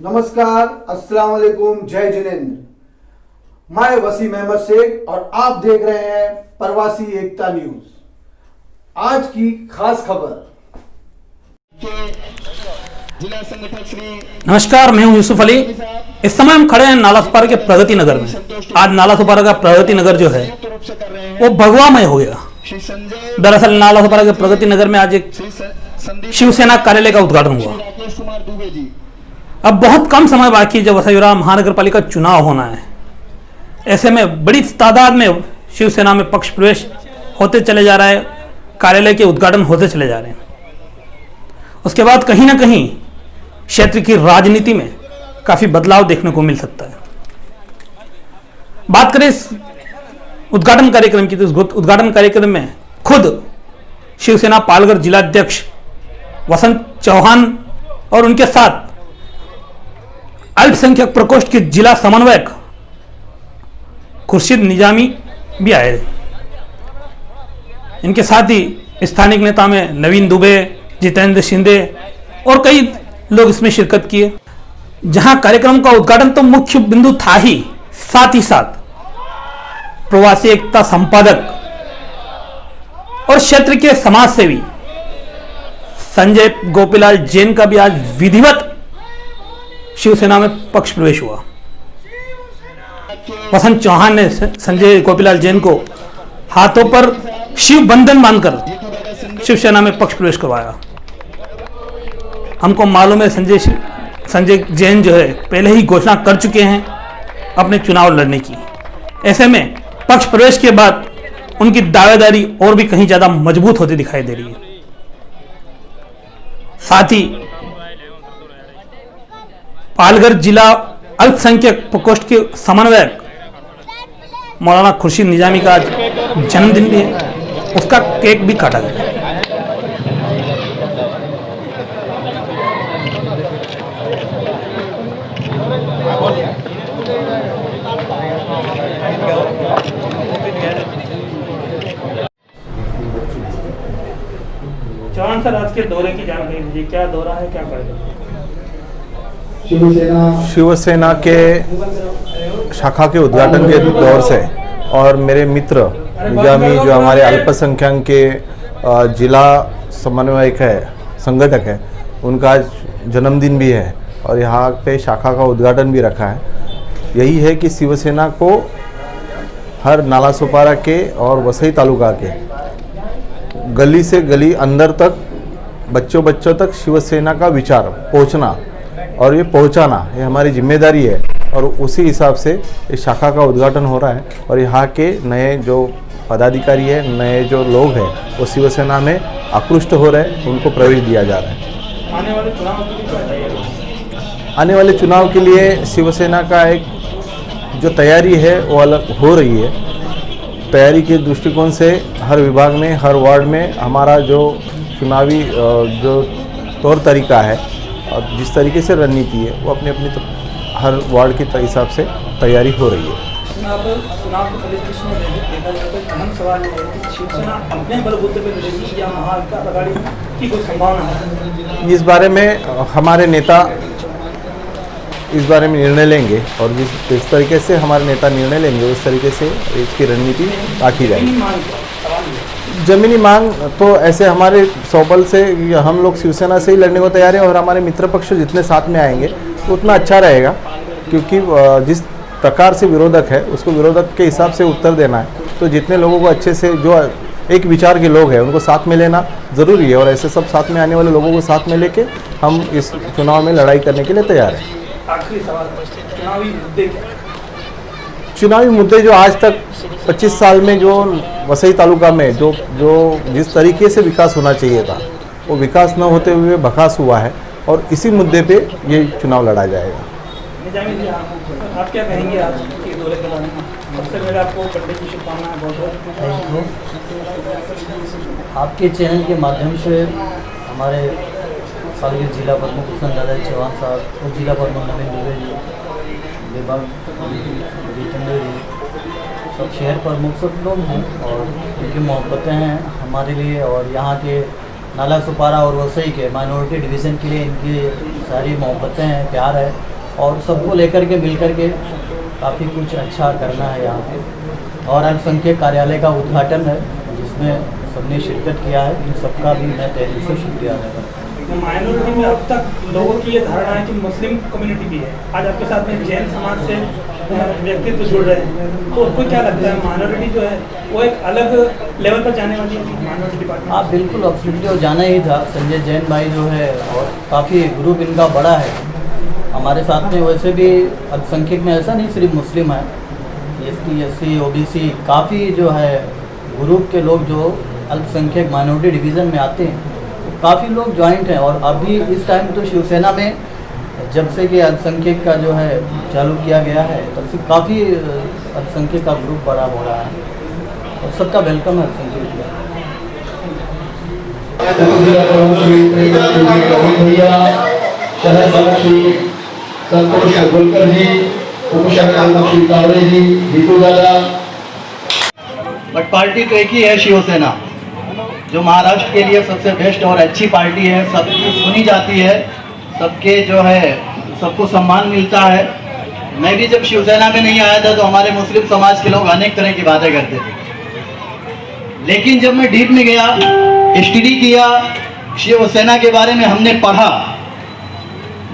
नमस्कार, अस्सलाम वालेकुम, जय जिनेंद्र। मैं वसीम अहमद शेख और आप देख रहे हैं प्रवासी एकता न्यूज। आज की खास खबर। नमस्कार, मैं हूं यूसुफ अली। इस समय हम खड़े हैं नालासोपारा के प्रगति नगर में। आज नालासोपारा का प्रगति नगर जो है वो भगवामय हो गया। दरअसल नालासोपारा के प्रगति नगर में आज एक शिवसेना कार्यालय का उद्घाटन हुआ। अब बहुत कम समय बाकी जब वसई-विरार महानगर पालिका चुनाव होना है। ऐसे में बड़ी तादाद में शिवसेना में पक्ष प्रवेश होते चले जा रहा है, कार्यालय के उद्घाटन होते चले जा रहे हैं। उसके बाद कहीं ना कहीं क्षेत्र की राजनीति में काफी बदलाव देखने को मिल सकता है। बात करें इस उद्घाटन कार्यक्रम की, तो इस उद्घाटन कार्यक्रम में खुद शिवसेना पालघर जिलाध्यक्ष वसंत चौहान और उनके साथ अल्पसंख्यक प्रकोष्ठ के जिला समन्वयक खुर्शीद निजामी भी आए। इनके साथ ही स्थानीय नेता में नवीन दुबे, जितेंद्र शिंदे और कई लोग इसमें शिरकत किए। जहां कार्यक्रम का उद्घाटन तो मुख्य बिंदु था ही, साथ ही साथ प्रवासी एकता संपादक और क्षेत्र के समाज सेवी संजय गोपीलाल जैन का भी आज विधिवत शिवसेना में पक्ष प्रवेश हुआ। वसंत चौहान ने संजय गोपीलाल जैन को हाथों पर शिव बंधन बांधकर शिवसेना में पक्ष प्रवेश करवाया। हमको मालूम है संजय जैन जो है पहले ही घोषणा कर चुके हैं अपने चुनाव लड़ने की। ऐसे में पक्ष प्रवेश के बाद उनकी दावेदारी और भी कहीं ज्यादा मजबूत होती दिखाई दे रही है। साथ ही पालघर जिला अल्पसंख्यक प्रकोष्ठ के समन्वयक मौलाना खुर्शीद निजामी का आज जन्मदिन भी है, उसका केक भी काटा गया। चौहान सर, आज के दौरे की जानकारी दीजिए, क्या दौरा है, क्या करेगा? शिवसेना के शाखा के उद्घाटन के दौर से और मेरे मित्र निजामी जो हमारे अल्पसंख्यक के जिला समन्वयक है, संगठक है, उनका आज जन्मदिन भी है और यहाँ पे शाखा का उद्घाटन भी रखा है। यही है कि शिवसेना को हर नालासोपारा के और वसई तालुका के गली से गली अंदर तक बच्चों तक शिवसेना का विचार पहुँचना और ये पहुंचाना, ये हमारी जिम्मेदारी है। और उसी हिसाब से इस शाखा का उद्घाटन हो रहा है और यहाँ के नए जो पदाधिकारी है, नए जो लोग हैं, वो शिवसेना में आकृष्ट हो रहे हैं, उनको प्रवेश दिया जा रहा है। आने वाले चुनाव के लिए शिवसेना का एक जो तैयारी है वो अलग हो रही है। तैयारी के दृष्टिकोण से हर विभाग में, हर वार्ड में हमारा जो चुनावी जो तौर तरीका है और जिस तरीके से रणनीति है वो अपनी अपनी हर वार्ड के हिसाब से तैयारी हो रही है। चुनाव के परिदृश्य में देखा जाए तो अहम सवाल है कि शिवसेना अपने बलबूते पर लड़ेगी या महाविकास आघाड़ी की कोई संभावना है? इस बारे में हमारे नेता इस बारे में निर्णय लेंगे और जिस तरीके से हमारे नेता निर्णय लेंगे उस तरीके से इसकी रणनीति आखी जाएगी। जमीनी मांग तो ऐसे हमारे सौबल से हम लोग शिवसेना से ही लड़ने को तैयार हैं और हमारे मित्र पक्ष जितने साथ में आएंगे तो उतना अच्छा रहेगा, क्योंकि जिस प्रकार से विरोधक है उसको विरोधक के हिसाब से उत्तर देना है। तो जितने लोगों को अच्छे से जो एक विचार के लोग हैं उनको साथ में लेना ज़रूरी है और ऐसे सब साथ में आने वाले लोगों को साथ में लेके हम इस चुनाव में लड़ाई करने के लिए तैयार हैं। आखिरी सवाल, चुनावी मुद्दे जो आज तक 25 साल में जो वसई तालुका में जो जिस तरीके से विकास होना चाहिए था वो विकास न होते हुए बखास हुआ है और इसी मुद्दे पे ये चुनाव लड़ा जाएगा। निजामी जी, आप क्या कहेंगे आज के दौरे के बारे में? सबसे पहले आपको बर्थडे की शुभकामनाएं बहुत। आपके चैनल के माध्यम से हमारे पालघर जिला प्रमुख हुसैन दादा चौहान साहब और जिला प्रमुख नवीन दुबे जी, विभाग जितेंद्र जी, सब शहर प्रमुख सब लोग हैं और उनकी मोहब्बतें हैं हमारे लिए और यहाँ के नालासोपारा और वसई के माइनॉरिटी डिवीज़न के लिए इनकी सारी मोहब्बतें हैं, प्यार है। और सबको लेकर के मिल कर के काफ़ी कुछ अच्छा करना है यहाँ पे। और अल्पसंख्यक कार्यालय का उद्घाटन है जिसमें सबने शिरकत किया है, इन सबका भी मैं तहे दिल से शुक्रिया अदा करता हूँ। माइनॉरिटी में अब तक लोगों की ये धारणा है कि मुस्लिम कम्युनिटी भी है, आज आपके साथ में जैन समाज से व्यक्तित्व जुड़ रहे हैं, तो उनको क्या लगता है माइनॉरिटी जो है वो एक अलग लेवल पर जाने वाली है माइनॉरिटी डिपार्टमेंट? आप बिल्कुल एब्सोल्युटली जाना ही था। संजय जैन भाई जो है और काफ़ी ग्रुप इनका बड़ा है हमारे साथ में। वैसे भी अल्पसंख्यक में ऐसा नहीं सिर्फ मुस्लिम है, ST SC OBC काफ़ी जो है ग्रुप के लोग जो अल्पसंख्यक माइनॉरिटी डिवीज़न में आते हैं, तो काफ़ी लोग ज्वाइंट हैं। और अभी इस टाइम तो शिवसेना में जब से कि अल्पसंख्यक का जो है चालू किया गया है तब से काफ़ी अल्पसंख्यक का ग्रुप बड़ा हो रहा है और सबका वेलकम है अल्पसंख्यक बट पार्टी तो एक ही है, शिवसेना, जो महाराष्ट्र के लिए सबसे बेस्ट और अच्छी पार्टी है, सबकी सुनी जाती है, सबके जो है सबको सम्मान मिलता है। मैं भी जब शिवसेना में नहीं आया था तो हमारे मुस्लिम समाज के लोग अनेक तरह की बातें करते थे, लेकिन जब मैं डीप में गया, स्टडी किया, शिवसेना के बारे में हमने पढ़ा,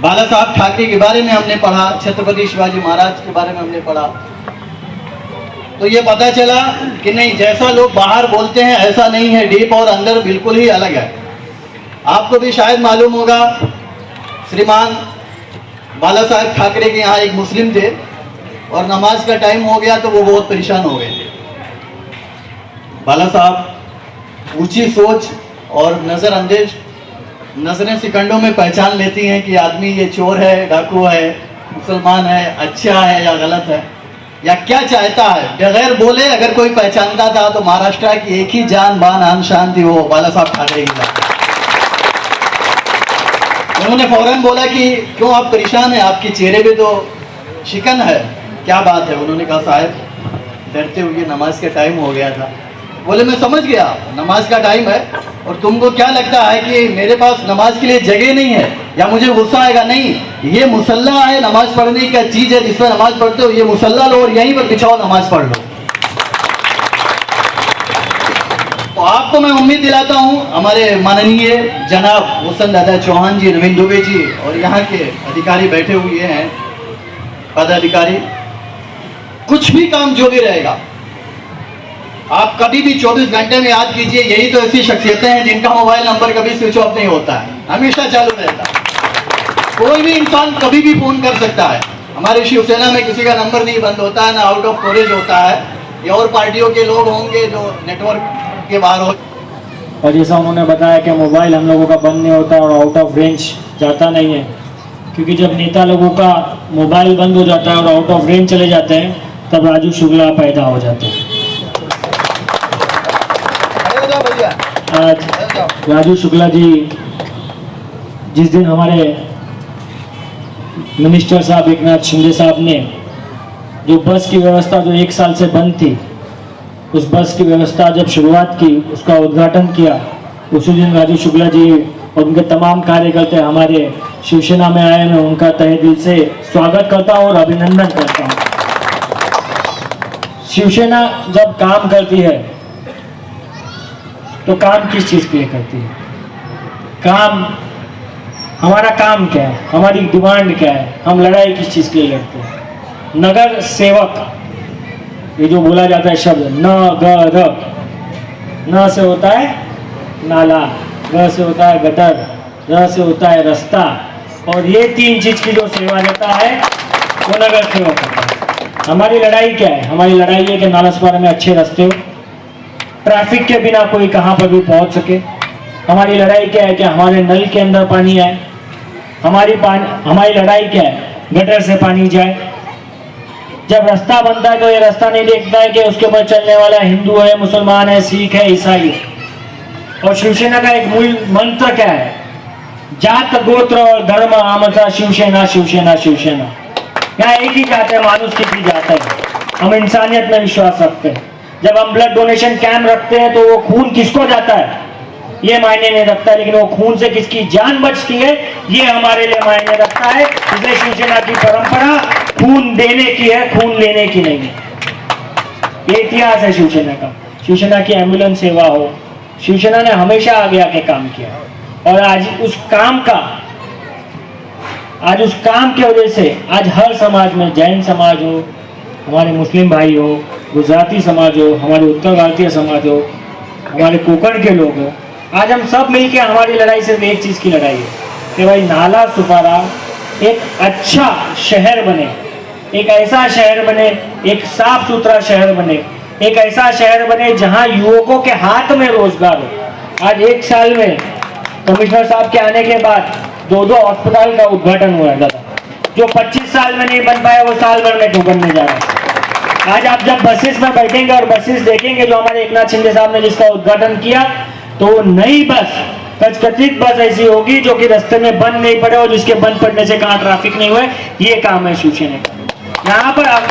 बाला साहब ठाकरे के बारे में हमने पढ़ा, छत्रपति शिवाजी महाराज के बारे में हमने पढ़ा, तो ये पता चला कि नहीं, जैसा लोग बाहर बोलते हैं ऐसा नहीं है, डीप और अंदर बिल्कुल ही अलग है। आपको भी शायद मालूम होगा, श्रीमान बाला साहब ठाकरे के यहाँ एक मुस्लिम थे और नमाज का टाइम हो गया तो वो बहुत परेशान हो गए। बाला साहब ऊंची सोच और नज़रअंदेज नजरें सेकंडों में पहचान लेती हैं कि आदमी ये चोर है, डाकू है, मुसलमान है, अच्छा है या गलत है, या क्या चाहता है। बगैर बोले अगर कोई पहचानता था तो महाराष्ट्र की एक ही जान बान आन शान थी, वो बाला साहब ठाकरे की जान। उन्होंने फौरन बोला कि क्यों आप परेशान हैं, आपके चेहरे पे तो शिकन है, क्या बात है। उन्होंने कहा साहब डरते हुए नमाज का टाइम हो गया था। बोले मैं समझ गया नमाज का टाइम है और तुमको क्या लगता है कि मेरे पास नमाज के लिए जगह नहीं है या मुझे गुस्सा आएगा? नहीं, ये मुसल्ला है, नमाज पढ़ने का चीज़ है, जिस पर नमाज पढ़ते हो ये मुसल्ला लो और यहीं पर बिछाओ, नमाज पढ़ लो। तो आपको मैं उम्मीद दिलाता हूँ, हमारे माननीय जनाब वसंत दादा चौहान जी, नवीन दुबे जी और यहाँ के अधिकारी बैठे हुए हैं, पदाधिकारी, कुछ भी काम जो भी रहेगा आप कभी भी 24 घंटे में याद कीजिए, यही तो ऐसी शख्सियतें हैं जिनका मोबाइल नंबर कभी स्विच ऑफ नहीं होता है, हमेशा चालू रहता है। कोई भी इंसान कभी भी फोन कर सकता है। हमारे शिवसेना में किसी का नंबर नहीं बंद होता है, ना आउट ऑफ स्टोरेज होता है। ये और पार्टियों के लोग होंगे जो नेटवर्क के बाहर हो। और जैसा उन्होंने बताया कि मोबाइल हम लोगों का बंद नहीं होता और आउट ऑफ रेंज जाता नहीं है, क्योंकि जब नेता लोगों का मोबाइल बंद हो जाता है और आउट ऑफ रेंज चले जाते हैं तब राजू शुक्ला पैदा हो जाते हैं। आज राजू शुक्ला जी जिस दिन हमारे मिनिस्टर साहब एकनाथ शिंदे साहब ने जो बस की व्यवस्था जो 1 साल से बंद थी, उस बस की व्यवस्था जब शुरुआत की, उसका उद्घाटन किया, उसी दिन राजू शुक्ला जी और उनके तमाम कार्यकर्ता हमारे शिवसेना में आए। मैं उनका तहे दिल से स्वागत करता हूँ और अभिनंदन करता हूँ। शिवसेना जब काम करती है तो काम किस चीज़ के लिए करती है? काम, हमारा काम क्या है, हमारी डिमांड क्या है, हम लड़ाई किस चीज़ के लिए लड़ते हैं? नगर सेवक, ये जो बोला जाता है शब्द नगर, न से होता है नाला, ग से होता है गटर, र से होता है रास्ता, और ये 3 चीज़ की जो सेवा देता है वो नगर सेवक होता है। हमारी लड़ाई क्या है? हमारी लड़ाई है कि नालसपारा में अच्छे रास्ते हो, ट्रैफिक के बिना कोई कहाँ पर भी पहुँच सके। हमारी लड़ाई क्या है कि हमारे नल के अंदर पानी आए। हमारी लड़ाई क्या है? गटर से पानी जाए। जब रास्ता बनता है तो ये रास्ता नहीं देखता है कि उसके ऊपर चलने वाला हिंदू है, मुसलमान है, सिख है, ईसाई है। और शिवसेना का एक मूल मंत्र क्या है? जात गोत्र और धर्म आमचा शिवसेना, शिवसेना, शिवसेना। यहाँ एक ही जात है, मानुष की जात है। हम इंसानियत में विश्वास रखते हैं। जब हम ब्लड डोनेशन कैंप रखते हैं तो वो खून किसको जाता है? ये मायने नहीं रखता, लेकिन वो खून से किसकी जान बचती है ये हमारे लिए मायने रखता है। इसलिए शिवसेना की परंपरा खून देने की है, खून लेने की नहीं है। ये इतिहास है शिवसेना का। शिवसेना की एम्बुलेंस सेवा हो, शिवसेना ने हमेशा आगे आके काम किया, और आज उस काम की वजह से आज हर समाज में, जैन समाज हो, हमारे मुस्लिम भाई हो, गुजराती समाज हो, हमारे उत्तर भारतीय समाज हो, हमारे कोंकण के लोग हो, आज हम सब मिलके हमारी लड़ाई सिर्फ एक चीज की लड़ाई है कि भाई नाला सुपारा एक अच्छा शहर बने, एक ऐसा शहर बने, एक साफ सुथरा शहर बने, एक ऐसा शहर बने जहां युवकों के हाथ में रोजगार हो। आज 1 साल में कमिश्नर साहब के आने के बाद 2 अस्पताल का उद्घाटन हुआ है दादा। जो 25 साल में नहीं बन पाया वो साल भर में क्यों बनने जा रहा है। आज आप जब बसेस में बैठेंगे और बसेस देखेंगे जो हमारे एकनाथ शिंदे साहब ने जिसका उद्घाटन किया, तो नई बस, कचकचित बस ऐसी होगी जो कि रास्ते में बंद नहीं पड़े और जिसके बंद पड़ने से कहाँ ट्रैफिक नहीं हुए। ये काम है शिवसेना का। यहाँ पर आप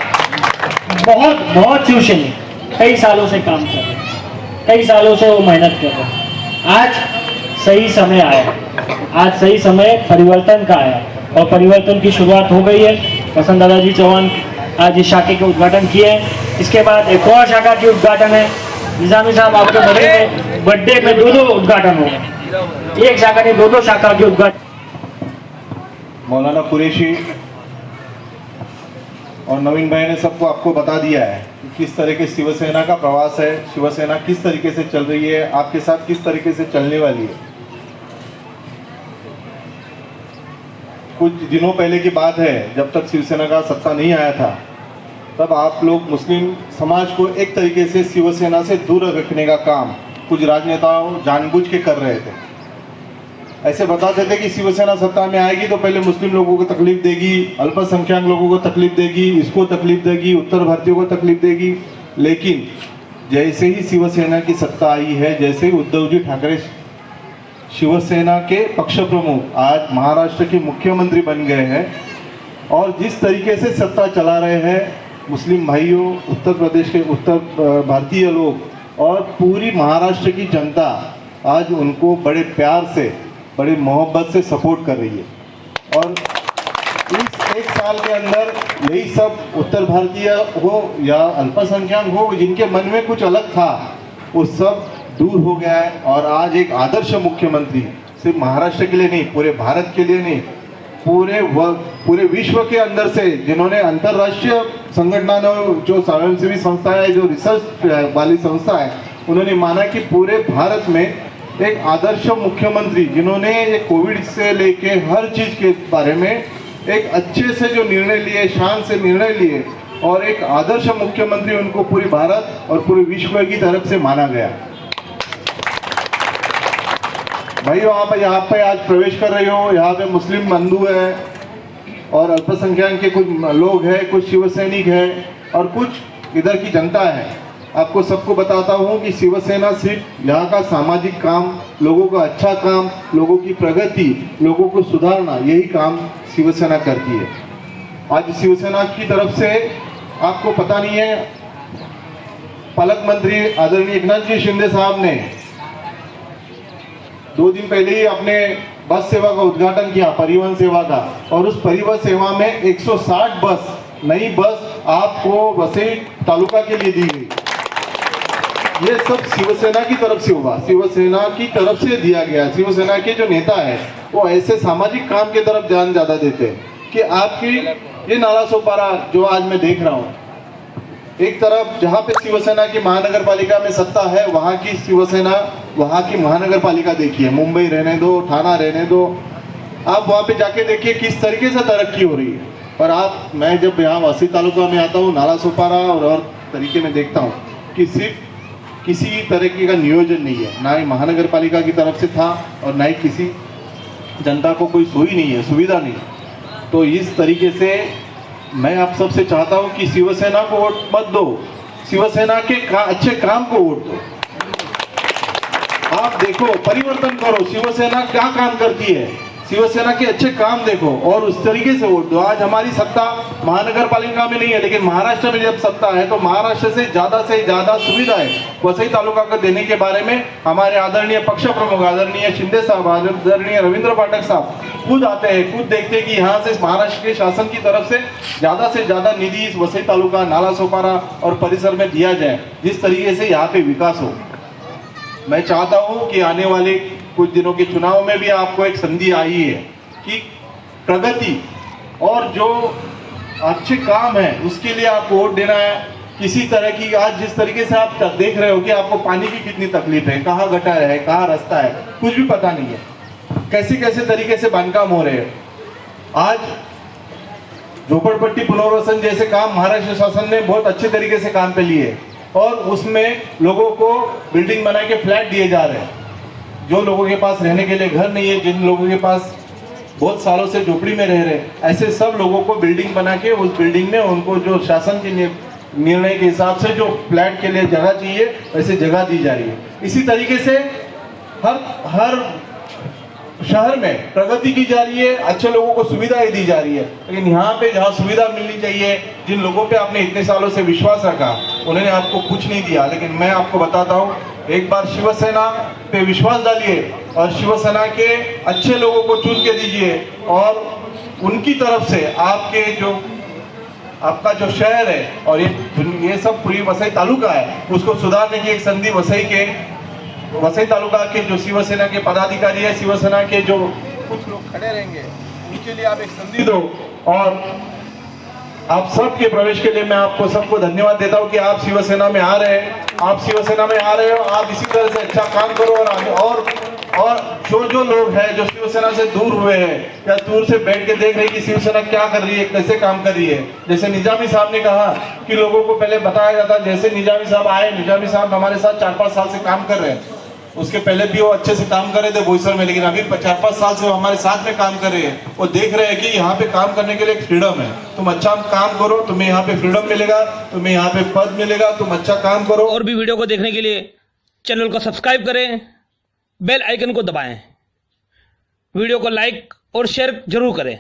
बहुत शिवसेना कई सालों से काम कर रहे हैं, कई सालों से वो मेहनत कर रहे हैं। आज सही समय आया, आज सही समय परिवर्तन का आया और परिवर्तन की शुरुआत हो गई है। वसंत दादाजी चौहान आज इस शाखा के उद्घाटन किए हैं। इसके बाद एक और शाखा के उद्घाटन है। निजामी साहब आपके बर्थडे में 2 उद्घाटन हो, एक शाखा ने 2 शाखा के उद्घाटन। मौलाना कुरैशी और नवीन भाई ने सबको आपको बता दिया है कि किस तरह के शिवसेना का प्रवास है, शिवसेना किस तरीके से चल रही है, आपके साथ किस तरीके से चलने वाली है। कुछ दिनों पहले की बात है, जब तक शिवसेना का सत्ता नहीं आया था, तब आप लोग मुस्लिम समाज को एक तरीके से शिवसेना से दूर रखने का काम कुछ राजनेताओं जानबूझ के कर रहे थे। ऐसे बताते थे कि शिवसेना सत्ता में आएगी तो पहले मुस्लिम लोगों को तकलीफ देगी, अल्पसंख्यक लोगों को तकलीफ देगी, इसको तकलीफ देगी, उत्तर भारतीयों को तकलीफ देगी। लेकिन जैसे ही शिवसेना की सत्ता आई है, जैसे ही उद्धव जी ठाकरे शिवसेना के पक्ष प्रमुख आज महाराष्ट्र के मुख्यमंत्री बन गए हैं और जिस तरीके से सत्ता चला रहे हैं, मुस्लिम भाइयों, उत्तर प्रदेश के उत्तर भारतीय लोग और पूरी महाराष्ट्र की जनता आज उनको बड़े प्यार से, बड़ी मोहब्बत से सपोर्ट कर रही है। और इस 1 साल के अंदर यही सब उत्तर भारतीय हो या अल्पसंख्यक हो, जिनके मन में कुछ अलग था, वो सब दूर हो गया है। और आज एक आदर्श मुख्यमंत्री, सिर्फ महाराष्ट्र के लिए नहीं, पूरे भारत के लिए नहीं, पूरे विश्व के अंदर से, जिन्होंने अंतर्राष्ट्रीय संगठनों, जो स्वयंसेवी संस्था है, जो रिसर्च वाली संस्था है, उन्होंने माना कि पूरे भारत में एक आदर्श मुख्यमंत्री, जिन्होंने ये कोविड से लेके हर चीज के बारे में एक अच्छे से जो निर्णय लिए, शान से निर्णय लिए, और एक आदर्श मुख्यमंत्री उनको पूरे भारत और पूरे विश्व की तरफ से माना गया। भाइयों, आप यहाँ पे आज प्रवेश कर रहे हो, यहाँ पे मुस्लिम बंधु है और अल्पसंख्यक के कुछ लोग हैं, कुछ शिवसैनिक हैं और कुछ इधर की जनता है। आपको सबको बताता हूँ कि शिवसेना सिर्फ यहाँ का सामाजिक काम, लोगों का अच्छा काम, लोगों की प्रगति, लोगों को सुधारना, यही काम शिवसेना करती है। आज शिवसेना की तरफ से आपको पता नहीं है, पालक मंत्री आदरणीय एकनाथ जी शिंदे साहब ने 2 दिन पहले ही अपने बस सेवा का उद्घाटन किया, परिवहन सेवा का, और उस परिवहन सेवा में 160 बस, नई बस आपको वसई तालुका के लिए दी गई। ये सब शिवसेना की तरफ से हुआ, शिवसेना की तरफ से दिया गया। शिवसेना के जो नेता है वो ऐसे सामाजिक काम की तरफ ध्यान ज्यादा देते हैं कि आपकी ये नाला सोपारा जो आज मैं देख रहा हूँ, एक तरफ जहाँ पे शिवसेना की महानगर पालिका में सत्ता है, वहाँ की शिवसेना, वहाँ की महानगर पालिका देखिए, मुंबई रहने दो, ठाणा रहने दो, आप वहाँ पे जाके देखिए किस तरीके से तरक्की हो रही है। पर आप, मैं जब यहाँ वसई तालुका में आता हूँ, नाला सोपारा और तरीके में देखता हूँ कि सिर्फ किसी तरीके का नियोजन नहीं है, ना ही महानगर पालिका की तरफ से था और ना ही किसी जनता को कोई सुई नहीं है, सुविधा नहीं। तो इस तरीके से मैं आप सबसे चाहता हूं कि शिवसेना को वोट मत दो, शिवसेना के अच्छे काम को वोट दो। आप देखो, परिवर्तन करो, शिवसेना क्या काम करती है। शिवसेना के अच्छे काम देखो और उस तरीके से वोट दो। आज हमारी सत्ता महानगर पालिका में नहीं है, लेकिन महाराष्ट्र में जब सत्ता है तो महाराष्ट्र से ज्यादा सुविधाएं वसई तालुका को देने के बारे में हमारे आदरणीय पक्ष प्रमुख आदरणीय शिंदे साहब, आदरणीय रविंद्र पाठक साहब खुद आते हैं, खुद देखते हैं कि यहाँ से महाराष्ट्र के शासन की तरफ से ज्यादा निधि इस वसई तालुका, नालासोपारा और परिसर में दिया जाए, जिस तरीके से यहाँ पे विकास हो। मैं चाहता हूँ कि आने वाले कुछ दिनों के चुनाव में भी आपको एक संधि आई है कि प्रगति और जो अच्छे काम है उसके लिए आपको वोट देना है। किसी तरह की आज जिस तरीके से आप देख रहे हो कि आपको पानी की कितनी तकलीफ है, कहाँ गटर है, कहाँ रास्ता है, कुछ भी पता नहीं है, कैसे तरीके से बांधकाम हो रहे हैं। आज झोपड़पट्टी पुनर्वसन जैसे काम महाराष्ट्र शासन ने बहुत अच्छे तरीके से काम पे लिए और उसमें लोगों को बिल्डिंग बना के फ्लैट दिए जा रहे हैं। जो लोगों के पास रहने के लिए घर नहीं है, जिन लोगों के पास बहुत सालों से झोपड़ी में रह रहे, ऐसे सब लोगों को बिल्डिंग बना के उस बिल्डिंग में उनको जो शासन के निर्णय के हिसाब से जो फ्लैट के लिए जगह चाहिए वैसे जगह दी जा रही है। इसी तरीके से हर शहर में प्रगति की जा रही है, अच्छे लोगों को सुविधाएं दी जा रही है। लेकिन यहाँ पे जहाँ सुविधा मिलनी चाहिए, जिन लोगों पे आपने इतने सालों से विश्वास रखा, उन्होंने आपको कुछ नहीं दिया। लेकिन मैं आपको बताता हूँ, एक बार शिवसेना पे विश्वास डालिए और शिवसेना के अच्छे लोगों को चुन के दीजिए और उनकी तरफ से आपका जो शहर है और ये सब पूरी वसई तालुका है, उसको सुधारने की एक संधि वसई तालुका के जो शिवसेना के पदाधिकारी है, शिवसेना के जो कुछ लोग खड़े रहेंगे, उनके लिए आप एक संधि दो। और आप सबके प्रवेश के लिए मैं आपको सबको धन्यवाद देता हूं कि आप शिवसेना में आ रहे हैं, आप इसी तरह से अच्छा काम करो और जो लोग हैं जो शिवसेना से दूर हुए हैं या दूर से बैठ के देख रहे हैं कि शिवसेना क्या कर रही है, कैसे काम कर रही है, जैसे निजामी साहब ने कहा कि लोगों को पहले बताया जाता, जैसे निजामी साहब आए, निजामी साहब हमारे साथ 4-5 साल से काम कर रहे हैं, उसके पहले भी वो अच्छे से काम कर रहे थे बोईसर में, लेकिन अभी 4-5 साल से वो हमारे साथ में काम कर रहे हैं। वो देख रहे हैं कि यहाँ पे काम करने के लिए एक फ्रीडम है, तुम अच्छा काम करो, तुम्हें यहाँ पे फ्रीडम मिलेगा, तुम्हें यहाँ पे पद मिलेगा, तुम अच्छा काम करो। और भी वीडियो को देखने के लिए चैनल को सब्सक्राइब करें, बेल आइकन को दबाएं, वीडियो को लाइक और शेयर जरूर करें।